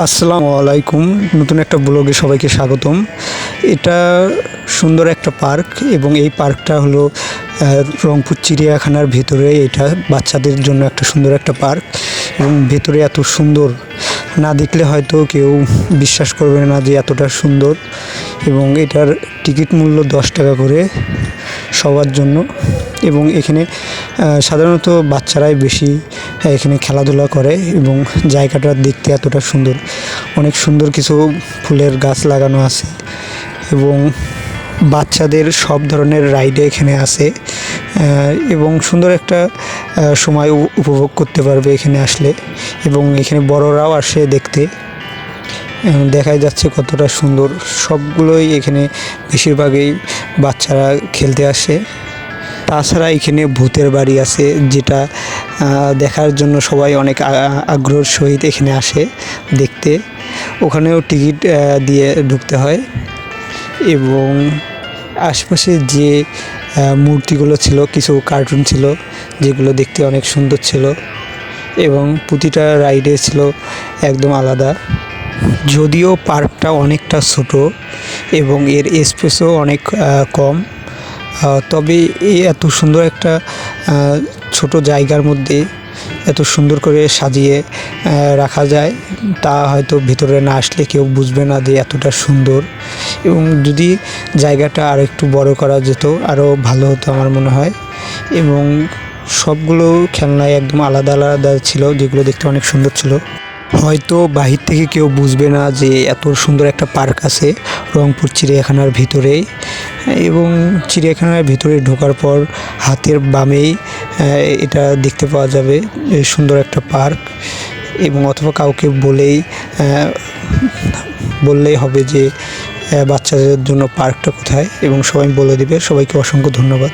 আসসালামু আলাইকুম। নতুন একটা ব্লগে সবাইকে স্বাগতম। এটা সুন্দর একটা পার্ক এবং এই পার্কটা হলো রংপুর চিড়িয়াখানার ভেতরে। এটা বাচ্চাদের জন্য একটা সুন্দর একটা পার্ক এবং ভেতরে এত সুন্দর, না দেখলে হয়তো কেউ বিশ্বাস করবে না যে এতটা সুন্দর। এবং এটার টিকিট মূল্য 10 টাকা করে সবার জন্য। এবং এখানে সাধারণত বাচ্চারাই বেশি এখানে খেলাধুলা করে এবং জায়গাটা দেখতে এতটা সুন্দর। অনেক সুন্দর কিছু ফুলের গাছ লাগানো আছে এবং বাচ্চাদের সব ধরনের রাইডে এখানে আছে এবং সুন্দর একটা সময় উপভোগ করতে পারবে এখানে আসলে। এবং এখানে বড়রাও আসে দেখতে। দেখাই যাচ্ছে কতটা সুন্দর। সবগুলোই এখানে বেশিরভাগই বাচ্চারা খেলতে আসে। তাছাড়া এখানে ভূতের বাড়ি আছে, যেটা দেখার জন্য সবাই অনেক আগ্রহের সহিত এখানে আসে দেখতে। ওখানেও টিকিট দিয়ে ঢুকতে হয়। এবং আশপাশে যে মূর্তিগুলো ছিল, কিছু কার্টুন ছিল যেগুলো দেখতে অনেক সুন্দর ছিল এবং প্রতিটা রাইডে ছিল একদম আলাদা। যদিও পার্কটা অনেকটা ছোট এবং এর স্পেসও অনেক কম, তবে এই এত সুন্দর একটা ছোট জায়গার মধ্যে এত সুন্দর করে সাজিয়ে রাখা যায়, তা হয়তো ভিতরে না আসলে কেউ বুঝবে না যে এতটা সুন্দর। এবং যদি জায়গাটা আর একটু বড় করা যেত আরও ভালো হতো আমার মনে হয়। এবং সবগুলো খেলনায় একদম আলাদা আলাদা ছিল, যেগুলো দেখতে অনেক সুন্দর ছিল। হয়তো বাহির থেকে কেউ বুঝবে না যে এত সুন্দর একটা পার্ক আছে রংপুর চিড়িয়াখানার ভিতরেই। এবং চিড়িয়াখানার ভিতরে ঢোকার পর হাতের বামেই এটা দেখতে পাওয়া যাবে সুন্দর একটা পার্ক। এবং অথবা কাউকে বললেই হবে যে বাচ্চাদের জন্য পার্কটা কোথায়, এবং সবাই বলে দিবে। সবাইকে অসংখ্য ধন্যবাদ।